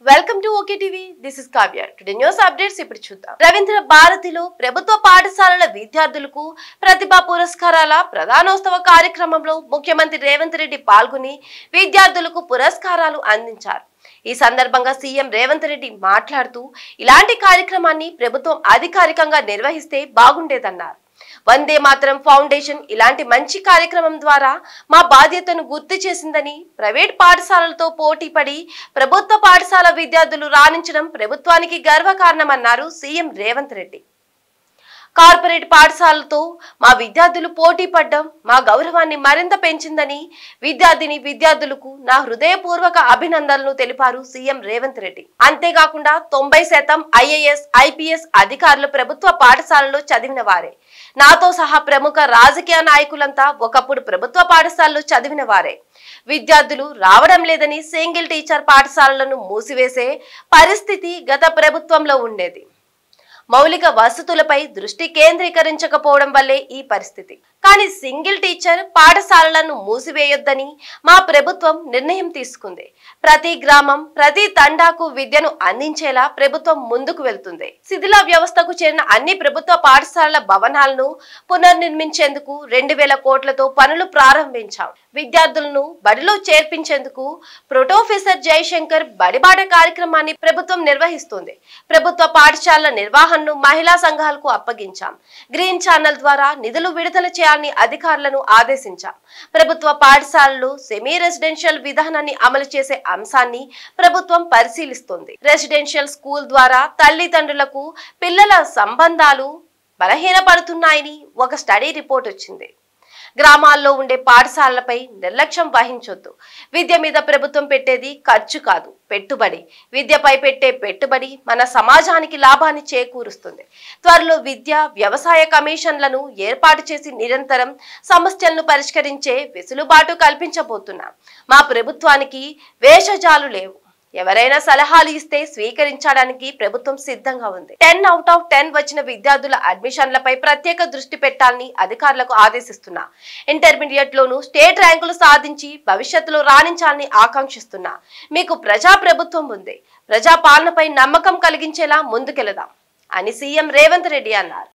Welcome to okay TV. This is Kavya. Today news updates ఇప్పుడు చూద్దాం. రవీంద్ర భారతిలో ప్రభుత్వ పాఠశాలల విద్యార్థులకు ప్రతిభా పురస్కారాల ప్రధానోత్సవ కార్యక్రమంలో ముఖ్యమంత్రి రేవంత్ రెడ్డి పాల్గొని విద్యార్థులకు పురస్కారాలు అందించారు. ఈ సందర్భంగా సీఎం రేవంత్ రెడ్డి మాట్లాడుతూ ఇలాంటి కార్యక్రమాన్ని ప్రభుత్వం అధికారికంగా నిర్వహిస్తే బాగుండేదన్నారు. వందే మాతరం ఫౌండేషన్ ఇలాంటి మంచి కార్యక్రమం ద్వారా మా బాధ్యతను గుర్తు చేసిందని, ప్రైవేట్ పాఠశాలలతో పోటీ పడి ప్రభుత్వ పాఠశాల విద్యార్థులు రాణించడం ప్రభుత్వానికి గర్వకారణమన్నారు సీఎం రేవంత్ రెడ్డి. కార్పొరేట్ పాఠశాలతో మా విద్యార్థులు పోటీ పడ్డం మా గౌరవాన్ని మరింత పెంచిందని విద్యార్థులకు నా హృదయపూర్వక అభినందనలు తెలిపారు సీఎం రేవంత్ రెడ్డి. అంతేకాకుండా 90% IAS, IPS అధికారులు ప్రభుత్వ పాఠశాలలో చదివిన వారే. నాతో సహా ప్రముఖ రాజకీయ నాయకులంతా ఒకప్పుడు ప్రభుత్వ పాఠశాలలో చదివిన వారే. విద్యార్థులు రావడం లేదని సింగిల్ టీచర్ పాఠశాలలను మూసివేసే పరిస్థితి గత ప్రభుత్వంలో ఉండేది. మౌలిక వసతులపై దృష్టి కేంద్రీకరించకపోవడం వల్లే ఈ పరిస్థితి. కానీ సింగిల్ టీచర్ పాఠశాలలను మూసివేయొద్దని మా ప్రభుత్వం నిర్ణయం తీసుకుంది. ప్రతి గ్రామం, ప్రతి తండాకు విద్యను అందించేలా ప్రభుత్వం ముందుకు వెళ్తుంది. శిథిల వ్యవస్థకు చేరిన అన్ని ప్రభుత్వ పాఠశాలల భవనాలను పునర్నిర్మించేందుకు 2000 కోట్లతో పనులు ప్రారంభించాం. విద్యార్థులను బడిలో చేర్పించేందుకు ప్రొటోఫెసర్ జయశంకర్ బడిబాట కార్యక్రమాన్ని ప్రభుత్వం నిర్వహిస్తుంది. ప్రభుత్వ పాఠశాలల నిర్వహణను మహిళా సంఘాలకు అప్పగించాం. గ్రీన్ ఛానల్ ద్వారా నిధులు విడుదల చేయాలని అధికారులను ఆదేశించాం. ప్రభుత్వ పాఠశాలలు సెమీ రెసిడెన్షియల్ విధానాన్ని అమలు చేసే అంశాన్ని ప్రభుత్వం పరిశీలిస్తుంది. రెసిడెన్షియల్ స్కూల్ ద్వారా తల్లిదండ్రులకు పిల్లల సంబంధాలు బలహీనపడుతున్నాయని ఒక స్టడీ రిపోర్ట్ వచ్చింది. గ్రామాల్లో ఉండే పాఠశాలలపై నిర్లక్ష్యం వహించొద్దు. విద్య మీద ప్రభుత్వం పెట్టేది ఖర్చు కాదు, పెట్టుబడి. విద్యపై పెట్టే పెట్టుబడి మన సమాజానికి లాభాన్ని చేకూరుస్తుంది. త్వరలో విద్య, వ్యవసాయ కమిషన్లను ఏర్పాటు చేసి నిరంతరం సమస్యలను పరిష్కరించే వెసులుబాటు కల్పించబోతున్నాం. మా ప్రభుత్వానికి వేషజాలు లేవు. ఎవరైనా సలహాలు ఇస్తే స్వీకరించడానికి ప్రభుత్వం సిద్ధంగా ఉంది. 10 out of 10 వచ్చిన విద్యార్థుల అడ్మిషన్లపై ప్రత్యేక దృష్టి పెట్టాలని అధికారులకు ఆదేశిస్తున్నా. ఇంటర్మీడియట్ లోను స్టేట్ ర్యాంకులు సాధించి భవిష్యత్తులో రాణించాలని ఆకాంక్షిస్తున్నా. మీకు ప్రజా ప్రభుత్వం ఉంది. ప్రజా పాలనపై నమ్మకం కలిగించేలా ముందుకెళదాం అని సీఎం రేవంత్ రెడ్డి అన్నారు.